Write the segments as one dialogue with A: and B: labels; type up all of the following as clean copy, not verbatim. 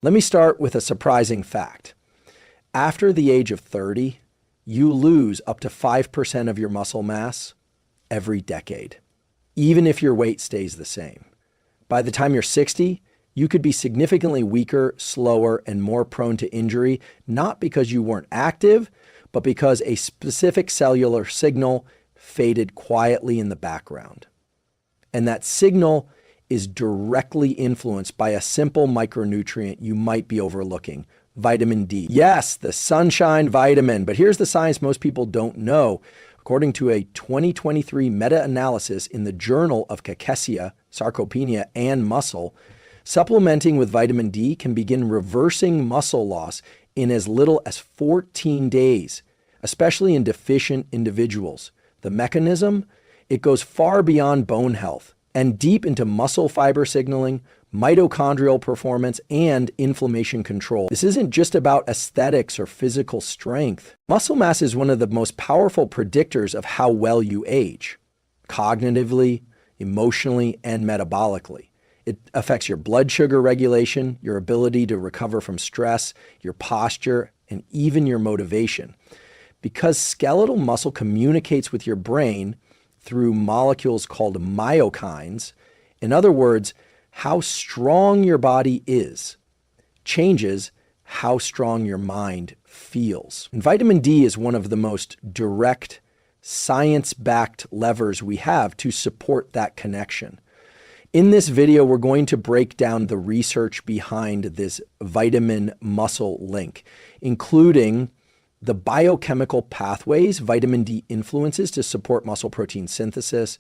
A: Let me start with a surprising fact. After the age of 30, you lose up to 5% of your muscle mass every decade, even if your weight stays the same. By the time you're 60, you could be significantly weaker, slower, and more prone to injury, not because you weren't active, but because a specific cellular signal faded quietly in the background. And that signal is directly influenced by a simple micronutrient you might be overlooking: vitamin D. Yes, the sunshine vitamin, but here's the science most people don't know. According to a 2023 meta-analysis in the Journal of Cachexia, Sarcopenia, and Muscle, supplementing with vitamin D can begin reversing muscle loss in as little as 14 days, especially in deficient individuals. The mechanism? It goes far beyond bone health and deep into muscle fiber signaling, mitochondrial performance, and inflammation control. This isn't just about aesthetics or physical strength. Muscle mass is one of the most powerful predictors of how well you age, cognitively, emotionally, and metabolically. It affects your blood sugar regulation, your ability to recover from stress, your posture, and even your motivation. Because skeletal muscle communicates with your brain through molecules called myokines, in other words, how strong your body is changes how strong your mind feels. And vitamin D is one of the most direct, science-backed levers we have to support that connection. In this video, we're going to break down the research behind this vitamin muscle link, including the biochemical pathways vitamin D influences to support muscle protein synthesis,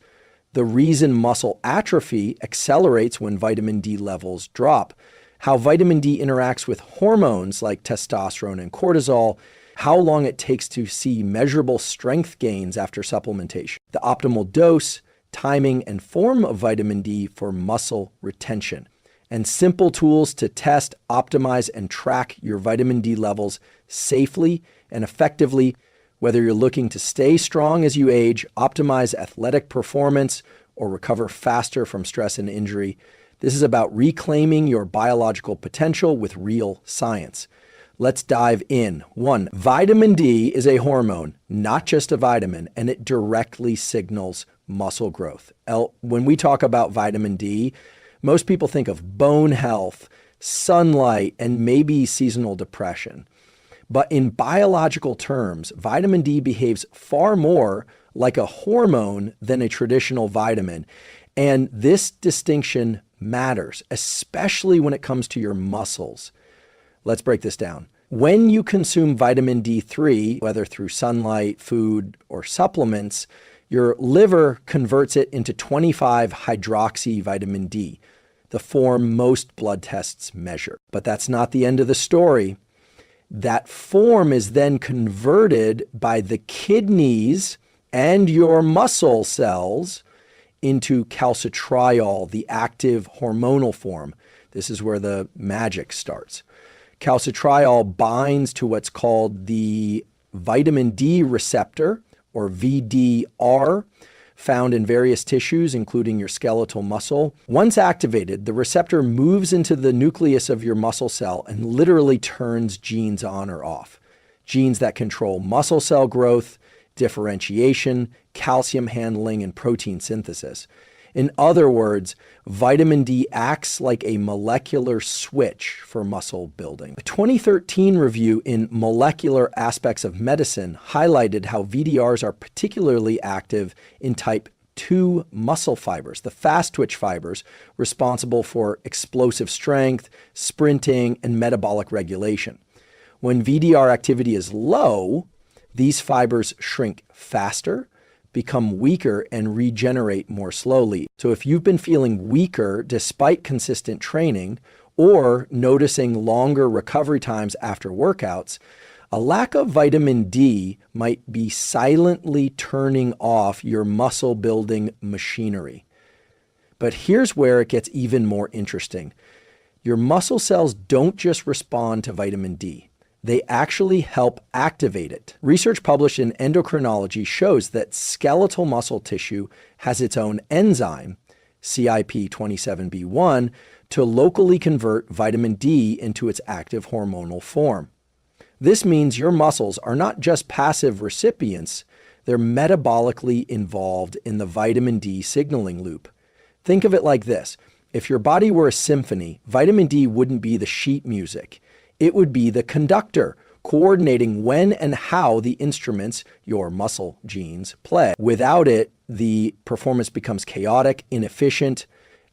A: the reason muscle atrophy accelerates when vitamin D levels drop, how vitamin D interacts with hormones like testosterone and cortisol, how long it takes to see measurable strength gains after supplementation, the optimal dose, timing, and form of vitamin D for muscle retention, and simple tools to test, optimize, and track your vitamin D levels safely and effectively, whether you're looking to stay strong as you age, optimize athletic performance, or recover faster from stress and injury. This is about reclaiming your biological potential with real science. Let's dive in. 1, vitamin D is a hormone, not just a vitamin, and it directly signals muscle growth. When we talk about vitamin D, most people think of bone health, sunlight, and maybe seasonal depression. But in biological terms, vitamin D behaves far more like a hormone than a traditional vitamin. And this distinction matters, especially when it comes to your muscles. Let's break this down. When you consume vitamin D3, whether through sunlight, food, or supplements, your liver converts it into 25-hydroxy vitamin D, the form most blood tests measure. But that's not the end of the story. That form is then converted by the kidneys and your muscle cells into calcitriol, the active hormonal form. This is where the magic starts. Calcitriol binds to what's called the vitamin D receptor, or VDR, found in various tissues, including your skeletal muscle. Once activated, the receptor moves into the nucleus of your muscle cell and literally turns genes on or off. Genes that control muscle cell growth, differentiation, calcium handling, and protein synthesis. In other words, vitamin D acts like a molecular switch for muscle building. A 2013 review in Molecular Aspects of Medicine highlighted how VDRs are particularly active in type 2 muscle fibers, the fast twitch fibers responsible for explosive strength, sprinting, and metabolic regulation. When VDR activity is low, these fibers shrink faster, become weaker, and regenerate more slowly. So if you've been feeling weaker despite consistent training, or noticing longer recovery times after workouts, a lack of vitamin D might be silently turning off your muscle building machinery. But here's where it gets even more interesting. Your muscle cells don't just respond to vitamin D. They actually help activate it. Research published in Endocrinology shows that skeletal muscle tissue has its own enzyme, CYP27B1, to locally convert vitamin D into its active hormonal form. This means your muscles are not just passive recipients, they're metabolically involved in the vitamin D signaling loop. Think of it like this. If your body were a symphony, vitamin D wouldn't be the sheet music. It would be the conductor, coordinating when and how the instruments, your muscle genes, play. Without it, the performance becomes chaotic, inefficient,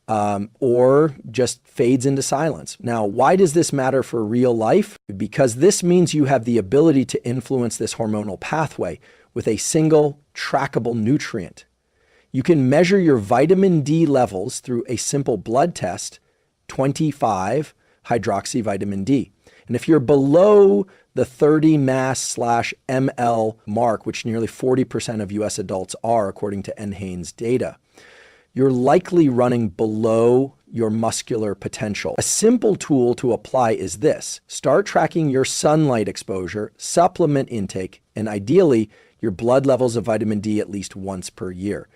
A: or just fades into silence. Now, why does this matter for real life? Because this means you have the ability to influence this hormonal pathway with a single trackable nutrient. You can measure your vitamin D levels through a simple blood test, 25-hydroxyvitamin D. And if you're below the 30 mass/ml mark, which nearly 40% of US adults are, according to NHANES data, you're likely running below your muscular potential. A simple tool to apply is this. Start tracking your sunlight exposure, supplement intake, and ideally, your blood levels of vitamin D at least once per year.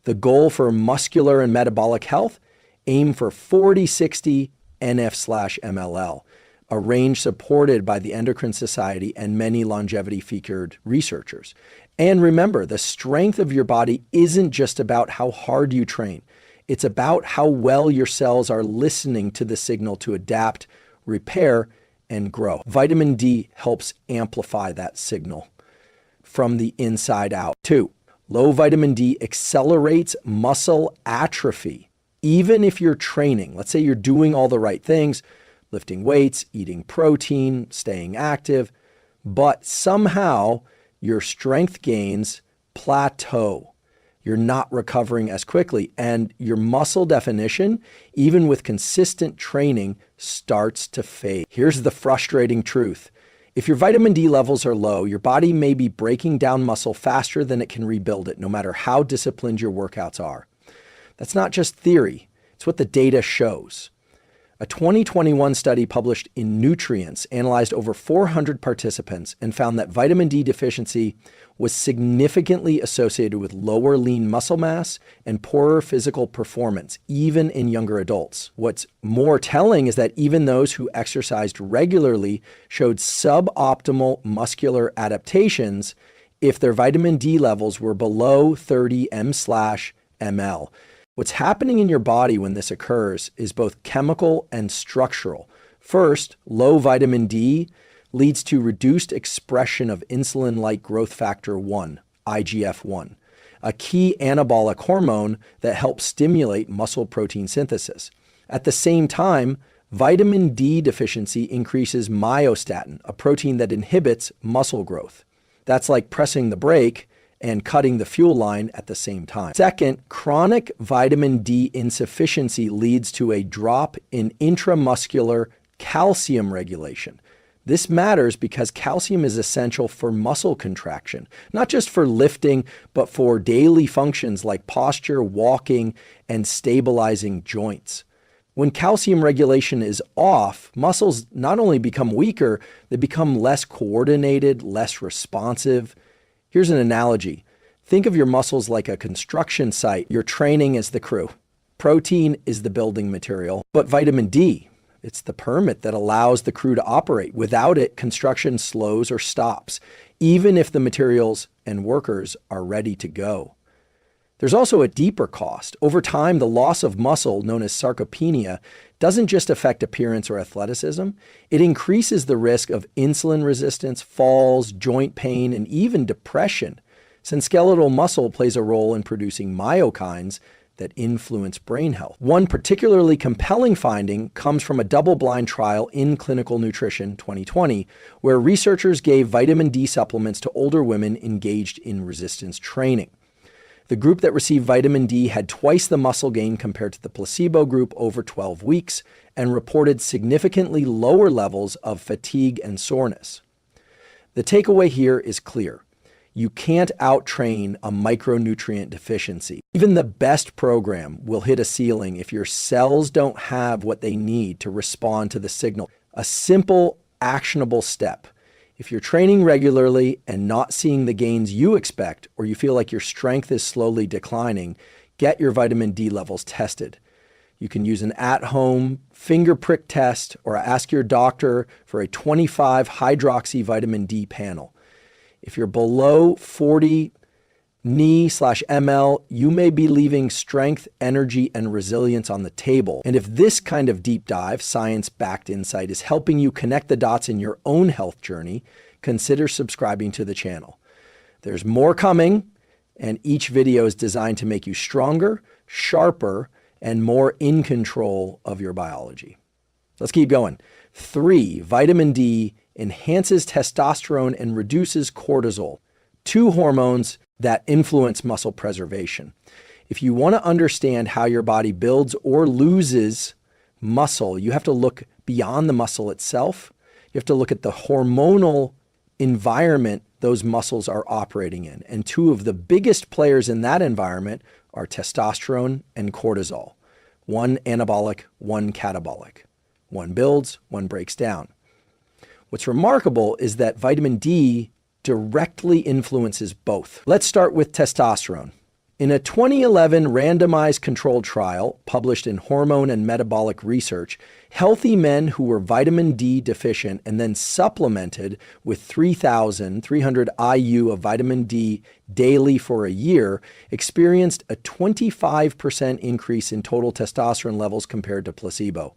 A: The goal for muscular and metabolic health, aim for 40-60 NF/mL, a range supported by the Endocrine Society and many longevity-featured researchers. And remember, the strength of your body isn't just about how hard you train. It's about how well your cells are listening to the signal to adapt, repair, and grow. Vitamin D helps amplify that signal from the inside out. 2, low vitamin D accelerates muscle atrophy. Even if you're training, let's say you're doing all the right things, lifting weights, eating protein, staying active, but somehow your strength gains plateau. You're not recovering as quickly, and your muscle definition, even with consistent training, starts to fade. Here's the frustrating truth. If your vitamin D levels are low, your body may be breaking down muscle faster than it can rebuild it, no matter how disciplined your workouts are. That's not just theory, it's what the data shows. A 2021 study published in Neuroscience analyzed over 400 participants and found that vitamin D deficiency was significantly associated with lower lean muscle mass and poorer physical performance, even in younger adults. What's more telling is that even those who exercised regularly showed suboptimal muscular adaptations if their vitamin D levels were below 30 m/ml. What's happening in your body when this occurs is both chemical and structural. First, low vitamin D leads to reduced expression of insulin-like growth factor 1, IGF-1, a key anabolic hormone that helps stimulate muscle protein synthesis. At the same time, vitamin D deficiency increases myostatin, a protein that inhibits muscle growth. That's like pressing the brake and cutting the fuel line at the same time. Second, chronic vitamin D insufficiency leads to a drop in intramuscular calcium regulation. This matters because calcium is essential for muscle contraction, not just for lifting, but for daily functions like posture, walking, and stabilizing joints. When calcium regulation is off, muscles not only become weaker, they become less coordinated, less responsive. Here's an analogy. Think of your muscles like a construction site. Your training is the crew. Protein is the building material, but vitamin D, it's the permit that allows the crew to operate. Without it, construction slows or stops, even if the materials and workers are ready to go. There's also a deeper cost. Over time, the loss of muscle, known as sarcopenia, doesn't just affect appearance or athleticism. It increases the risk of insulin resistance, falls, joint pain, and even depression, since skeletal muscle plays a role in producing myokines that influence brain health. One particularly compelling finding comes from a double-blind trial in Clinical Nutrition 2020, where researchers gave vitamin D supplements to older women engaged in resistance training. The group that received vitamin D had twice the muscle gain compared to the placebo group over 12 weeks and reported significantly lower levels of fatigue and soreness. The takeaway here is clear. You can't out-train a micronutrient deficiency. Even the best program will hit a ceiling if your cells don't have what they need to respond to the signal. A simple, actionable step. If you're training regularly and not seeing the gains you expect, or you feel like your strength is slowly declining, get your vitamin D levels tested. You can use an at-home finger prick test or ask your doctor for a 25-hydroxy vitamin D panel. If you're below 40 Ni/ml, you may be leaving strength, energy, and resilience on the table. And if this kind of deep dive, science-backed insight is helping you connect the dots in your own health journey, consider subscribing to the channel. There's more coming, and each video is designed to make you stronger, sharper, and more in control of your biology. Let's keep going. 3, vitamin D enhances testosterone and reduces cortisol, 2 hormones that influence muscle preservation. If you want to understand how your body builds or loses muscle, you have to look beyond the muscle itself. You have to look at the hormonal environment those muscles are operating in. And 2 of the biggest players in that environment are testosterone and cortisol. One anabolic, one catabolic. One builds, one breaks down. What's remarkable is that vitamin D directly influences both. Let's start with testosterone. In a 2011 randomized controlled trial published in Hormone and Metabolic Research, healthy men who were vitamin D deficient and then supplemented with 3,300 IU of vitamin D daily for a year experienced a 25% increase in total testosterone levels compared to placebo.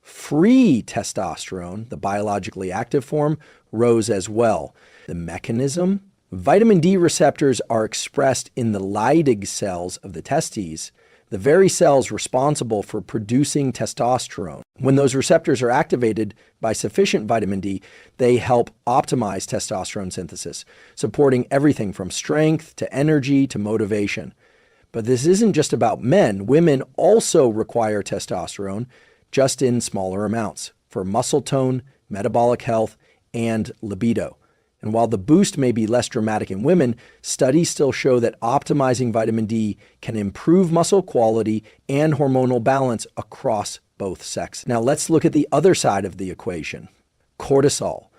A: Free testosterone, the biologically active form, rose as well. The mechanism? Vitamin D receptors are expressed in the Leydig cells of the testes, the very cells responsible for producing testosterone. When those receptors are activated by sufficient vitamin D, they help optimize testosterone synthesis, supporting everything from strength to energy to motivation. But this isn't just about men. Women also require testosterone, just in smaller amounts, for muscle tone, metabolic health, and libido. And while the boost may be less dramatic in women, studies still show that optimizing vitamin D can improve muscle quality and hormonal balance across both sexes. Now let's look at the other side of the equation, cortisol.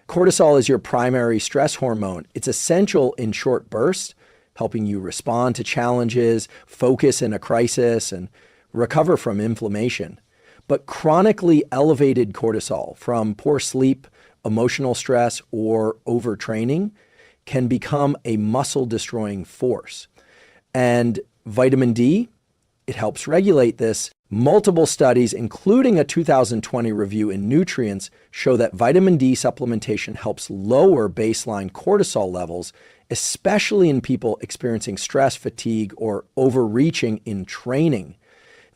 A: Cortisol is your primary stress hormone. It's essential in short bursts, helping you respond to challenges, focus in a crisis, and recover from inflammation. But chronically elevated cortisol from poor sleep, emotional stress, or overtraining can become a muscle-destroying force. And vitamin D, it helps regulate this. Multiple studies, including a 2020 review in Nutrients, show that vitamin D supplementation helps lower baseline cortisol levels, especially in people experiencing stress, fatigue, or overreaching in training.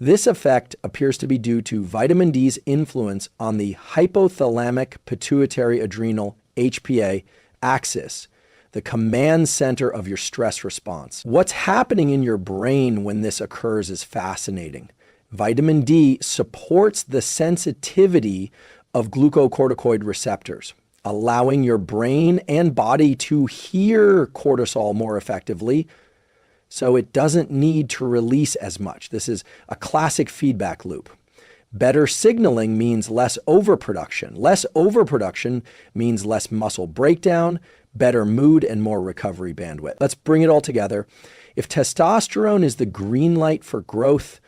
A: This effect appears to be due to vitamin D's influence on the hypothalamic pituitary adrenal HPA axis, the command center of your stress response. What's happening in your brain when this occurs is fascinating. Vitamin D supports the sensitivity of glucocorticoid receptors, allowing your brain and body to hear cortisol more effectively, so it doesn't need to release as much. This is a classic feedback loop. Better signaling means less overproduction. Less overproduction means less muscle breakdown, better mood, and more recovery bandwidth. Let's bring it all together. If testosterone is the green light for growth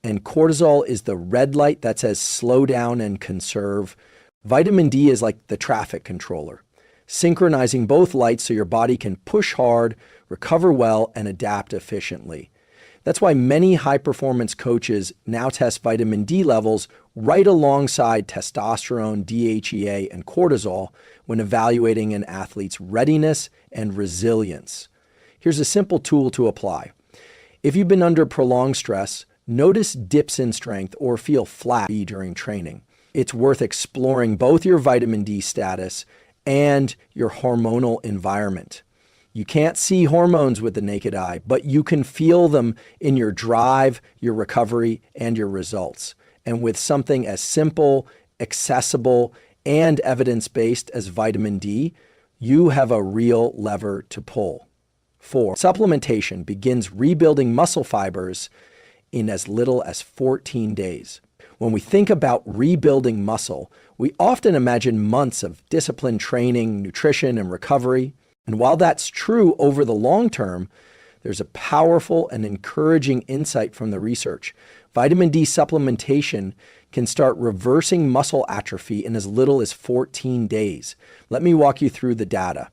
A: and cortisol is the red light that says slow down and conserve, vitamin D is like the traffic controller, synchronizing both lights so your body can push hard, recover well, and adapt efficiently. That's why many high-performance coaches now test vitamin D levels right alongside testosterone, DHEA, and cortisol when evaluating an athlete's readiness and resilience. Here's a simple tool to apply. If you've been under prolonged stress, notice dips in strength or feel flat during training. It's worth exploring both your vitamin D status and your hormonal environment. You can't see hormones with the naked eye, but you can feel them in your drive, your recovery, and your results. And with something as simple, accessible, and evidence-based as vitamin D, you have a real lever to pull. 4, supplementation begins rebuilding muscle fibers in as little as 14 days. When we think about rebuilding muscle, we often imagine months of disciplined training, nutrition, and recovery. And while that's true over the long term, there's a powerful and encouraging insight from the research. Vitamin D supplementation can start reversing muscle atrophy in as little as 14 days. Let me walk you through the data.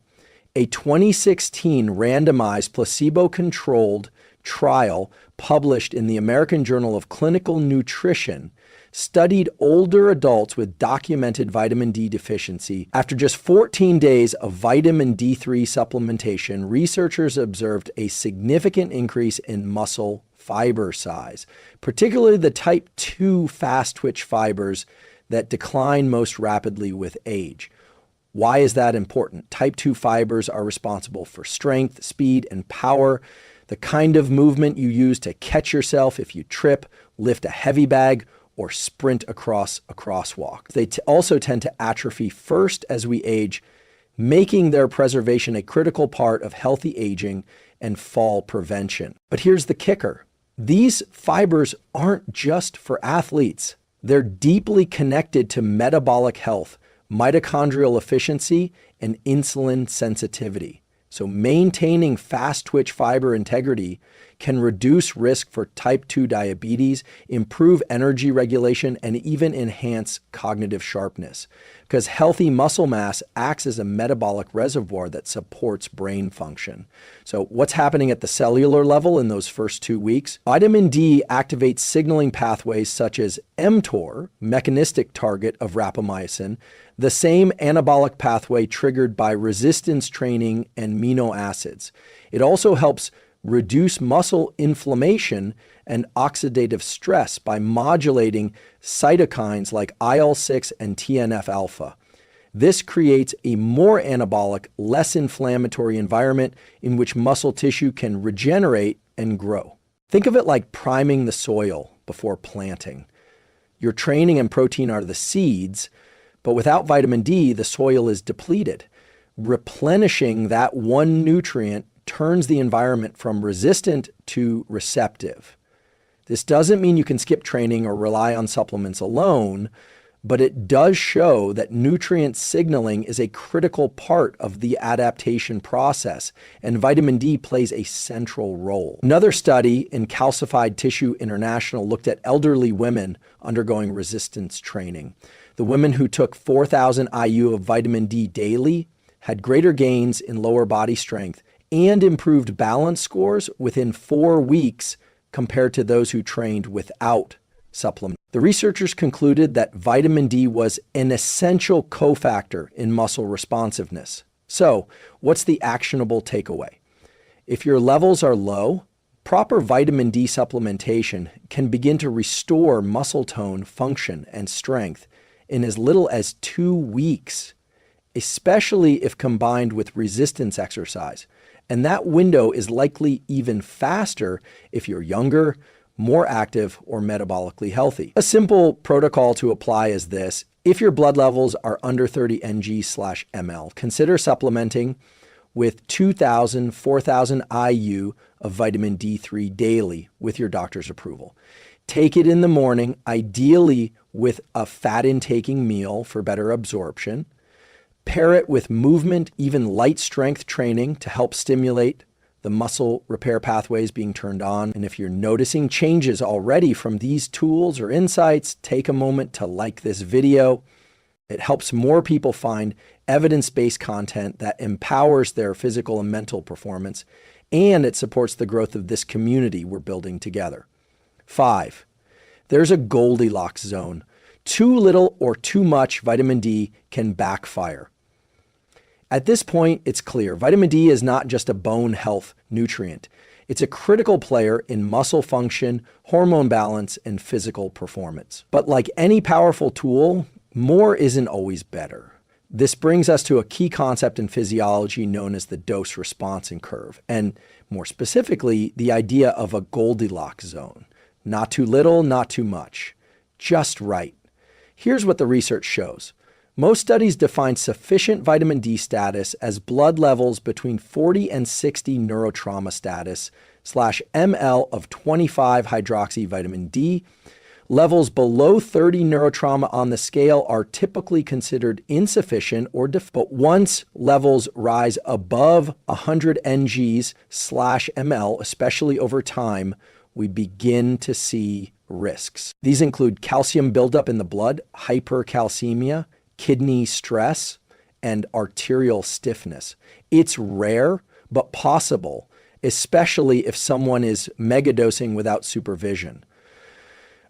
A: A 2016 randomized placebo-controlled trial published in the American Journal of Clinical Nutrition studied older adults with documented vitamin D deficiency. After just 14 days of vitamin D3 supplementation, researchers observed a significant increase in muscle fiber size, particularly the type 2 fast twitch fibers that decline most rapidly with age. Why is that important? Type 2 fibers are responsible for strength, speed, and power, the kind of movement you use to catch yourself if you trip, lift a heavy bag, or sprint across a crosswalk. They also tend to atrophy first as we age, making their preservation a critical part of healthy aging and fall prevention. But here's the kicker. These fibers aren't just for athletes. They're deeply connected to metabolic health, mitochondrial efficiency, and insulin sensitivity. So maintaining fast twitch fiber integrity can reduce risk for type 2 diabetes, improve energy regulation, and even enhance cognitive sharpness. Because healthy muscle mass acts as a metabolic reservoir that supports brain function. So what's happening at the cellular level in those first 2 weeks? Vitamin D activates signaling pathways such as mTOR, mechanistic target of rapamycin, the same anabolic pathway triggered by resistance training and amino acids. It also helps reduce muscle inflammation and oxidative stress by modulating cytokines like IL-6 and TNF-alpha. This creates a more anabolic, less inflammatory environment in which muscle tissue can regenerate and grow. Think of it like priming the soil before planting. Your training and protein are the seeds, but without vitamin D, the soil is depleted. Replenishing that one nutrient turns the environment from resistant to receptive. This doesn't mean you can skip training or rely on supplements alone, but it does show that nutrient signaling is a critical part of the adaptation process, and vitamin D plays a central role. Another study in Calcified Tissue International looked at elderly women undergoing resistance training. The women who took 4,000 IU of vitamin D daily had greater gains in lower body strength and improved balance scores within 4 weeks compared to those who trained without supplement. The researchers concluded that vitamin D was an essential cofactor in muscle responsiveness. So, what's the actionable takeaway? If your levels are low, proper vitamin D supplementation can begin to restore muscle tone, function, and strength in as little as 2 weeks, especially if combined with resistance exercise. And that window is likely even faster if you're younger, more active, or metabolically healthy. A simple protocol to apply is this. If your blood levels are under 30 ng/ml, consider supplementing with 2,000, 4,000 IU of vitamin D3 daily with your doctor's approval. Take it in the morning, ideally with a fat-intaking meal for better absorption. Pair it with movement, even light strength training to help stimulate the muscle repair pathways being turned on. And if you're noticing changes already from these tools or insights, take a moment to like this video. It helps more people find evidence-based content that empowers their physical and mental performance, and it supports the growth of this community we're building together. 5, there's a Goldilocks zone. Too little or too much vitamin D can backfire. At this point, it's clear vitamin D is not just a bone health nutrient. It's a critical player in muscle function, hormone balance, and physical performance. But like any powerful tool, more isn't always better. This brings us to a key concept in physiology known as the dose-response curve, and more specifically, the idea of a Goldilocks zone. Not too little, not too much. Just right. Here's what the research shows. Most studies define sufficient vitamin D status as blood levels between 40 and 60 neurotrauma status /ml of 25 hydroxy vitamin D. Levels below 30 neurotrauma on the scale are typically considered insufficient or but once levels rise above 100 ngs/ml, especially over time, we begin to see risks. These include calcium buildup in the blood, hypercalcemia, kidney stress, and arterial stiffness. It's rare, but possible, especially if someone is megadosing without supervision.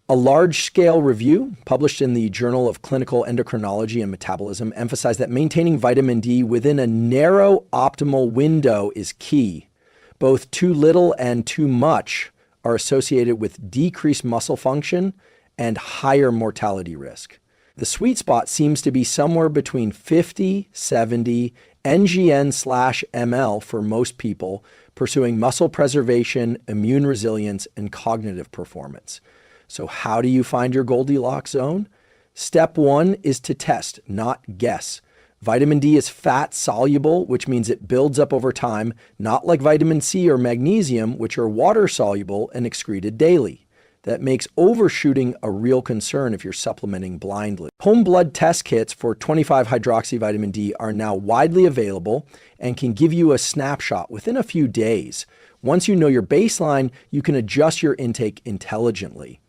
A: A large-scale review published in the Journal of Clinical Endocrinology and Metabolism emphasized that maintaining vitamin D within a narrow optimal window is key. Both too little and too much are associated with decreased muscle function and higher mortality risk. The sweet spot seems to be somewhere between 50, 70 ngN/ml for most people pursuing muscle preservation, immune resilience, and cognitive performance. So how do you find your Goldilocks zone? Step one is to test, not guess. Vitamin D is fat soluble, which means it builds up over time, not like vitamin C or magnesium, which are water soluble and excreted daily. That makes overshooting a real concern if you're supplementing blindly. Home blood test kits for 25-hydroxyvitamin D are now widely available and can give you a snapshot within a few days. Once you know your baseline, you can adjust your intake intelligently.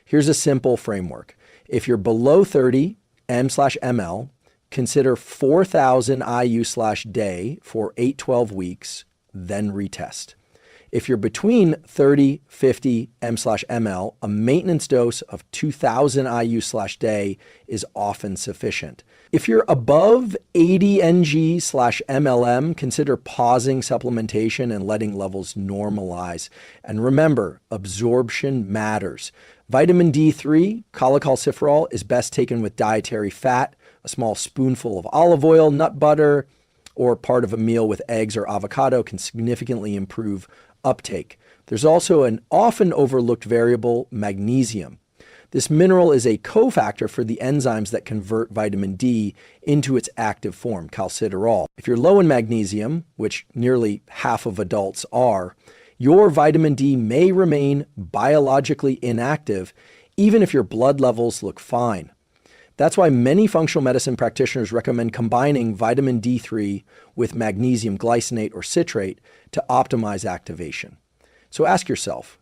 A: Here's a simple framework. If you're below 30 m/ml, consider 4,000 IU/day for 8-12 weeks, then retest. If you're between 30, 50 m/ml, a maintenance dose of 2,000 IU/day is often sufficient. If you're above 80 ng/mlm, consider pausing supplementation and letting levels normalize. And remember, absorption matters. Vitamin D3, cholecalciferol, is best taken with dietary fat, a small spoonful of olive oil, nut butter, or part of a meal with eggs or avocado can significantly improve uptake. There's also an often overlooked variable, magnesium. This mineral is a cofactor for the enzymes that convert vitamin D into its active form, calciferol. If you're low in magnesium, which nearly half of adults are, your vitamin D may remain biologically inactive even if your blood levels look fine. That's why many functional medicine practitioners recommend combining vitamin D3 with magnesium glycinate or citrate to optimize activation. So ask yourself,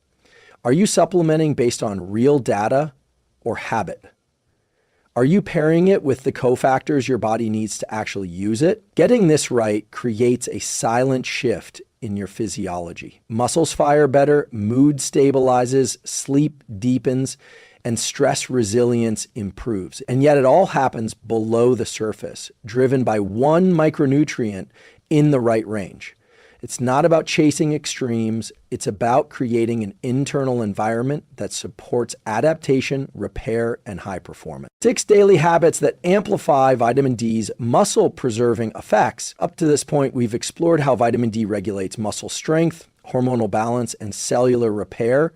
A: are you supplementing based on real data or habit? Are you pairing it with the cofactors your body needs to actually use it? Getting this right creates a silent shift in your physiology. Muscles fire better, mood stabilizes, sleep deepens, and stress resilience improves. And yet it all happens below the surface, driven by one micronutrient in the right range. It's not about chasing extremes. It's about creating an internal environment that supports adaptation, repair, and high performance. 6 daily habits that amplify vitamin D's muscle-preserving effects. Up to this point, we've explored how vitamin D regulates muscle strength, hormonal balance, and cellular repair.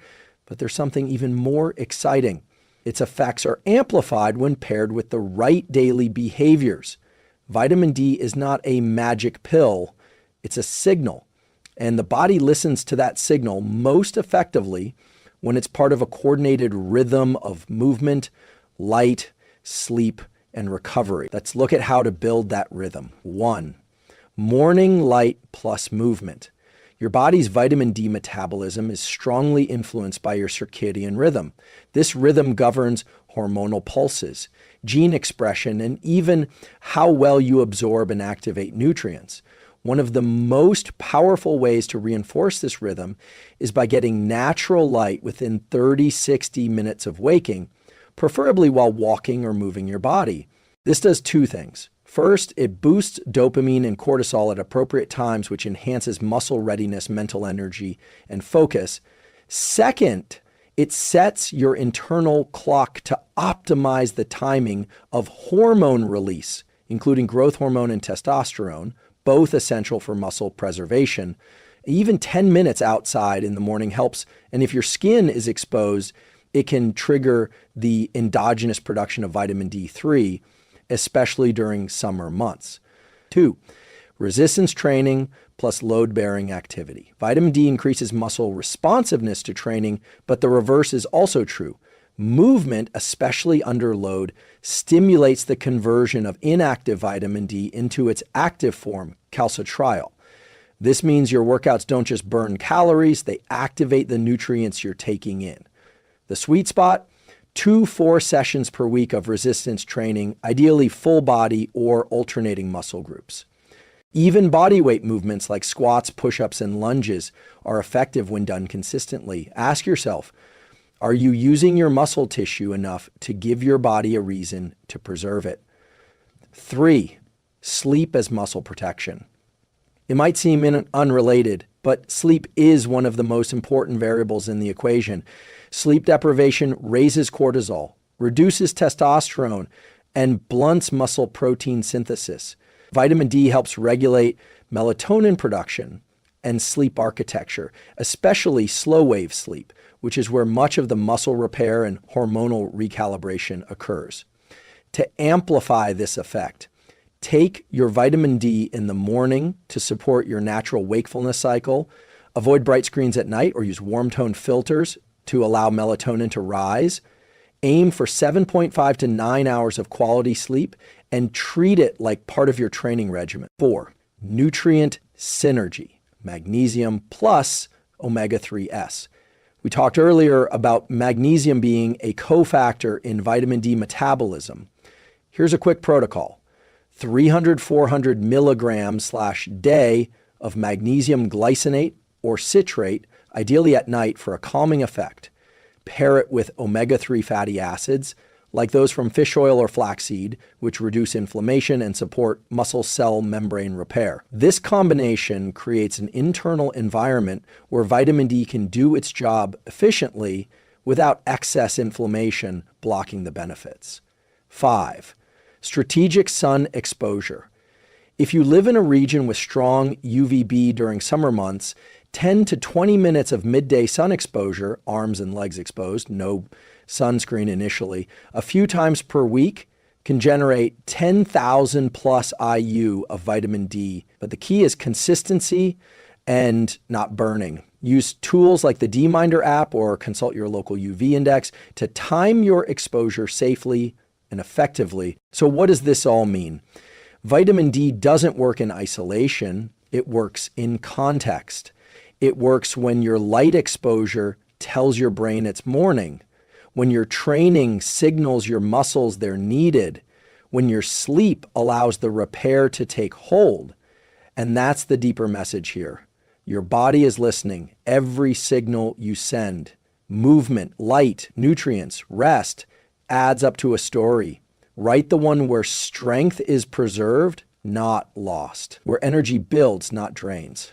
A: But there's something even more exciting. Its effects are amplified when paired with the right daily behaviors. Vitamin D is not a magic pill. It's a signal, and the body listens to that signal most effectively when it's part of a coordinated rhythm of movement, light, sleep, and recovery. Let's look at how to build that rhythm. 1, morning light plus movement. Your body's vitamin D metabolism is strongly influenced by your circadian rhythm. This rhythm governs hormonal pulses, gene expression, and even how well you absorb and activate nutrients. One of the most powerful ways to reinforce this rhythm is by getting natural light within 30-60 minutes of waking, preferably while walking or moving your body. This does 2 things. First, it boosts dopamine and cortisol at appropriate times, which enhances muscle readiness, mental energy, and focus. Second, it sets your internal clock to optimize the timing of hormone release, including growth hormone and testosterone, both essential for muscle preservation. Even 10 minutes outside in the morning helps. And if your skin is exposed, it can trigger the endogenous production of vitamin D3, especially during summer months. 2, resistance training plus load-bearing activity. Vitamin D increases muscle responsiveness to training, but the reverse is also true. Movement, especially under load, stimulates the conversion of inactive vitamin D into its active form, calcitriol. This means your workouts don't just burn calories, they activate the nutrients you're taking in. The sweet spot, 2-4 sessions per week of resistance training, ideally full body or alternating muscle groups. Even body weight movements like squats, push-ups, and lunges are effective when done consistently. Ask yourself, are you using your muscle tissue enough to give your body a reason to preserve it? 3, sleep as muscle protection. It might seem unrelated, but sleep is one of the most important variables in the equation. Sleep deprivation raises cortisol, reduces testosterone, and blunts muscle protein synthesis. Vitamin D helps regulate melatonin production and sleep architecture, especially slow wave sleep, which is where much of the muscle repair and hormonal recalibration occurs. To amplify this effect, take your vitamin D in the morning to support your natural wakefulness cycle. Avoid bright screens at night or use warm tone filters to allow melatonin to rise. Aim for 7.5 to 9 hours of quality sleep and treat it like part of your training regimen. 4, nutrient synergy, magnesium plus omega-3s. We talked earlier about magnesium being a cofactor in vitamin D metabolism. Here's a quick protocol. 300-400 milligrams/day of magnesium glycinate or citrate, ideally at night for a calming effect. Pair it with omega-3 fatty acids, like those from fish oil or flaxseed, which reduce inflammation and support muscle cell membrane repair. This combination creates an internal environment where vitamin D can do its job efficiently without excess inflammation blocking the benefits. 5, strategic sun exposure. If you live in a region with strong UVB during summer months, 10 to 20 minutes of midday sun exposure, arms and legs exposed, no sunscreen initially, a few times per week can generate 10,000 plus IU of vitamin D. But the key is consistency and not burning. Use tools like the D-Minder app or consult your local UV index to time your exposure safely and effectively. So what does this all mean? Vitamin D doesn't work in isolation. It works in context. It works when your light exposure tells your brain it's morning, when your training signals your muscles they're needed, when your sleep allows the repair to take hold. And that's the deeper message here. Your body is listening. Every signal you send, movement, light, nutrients, rest, adds up to a story. Write the one where strength is preserved, not lost, where energy builds, not drains.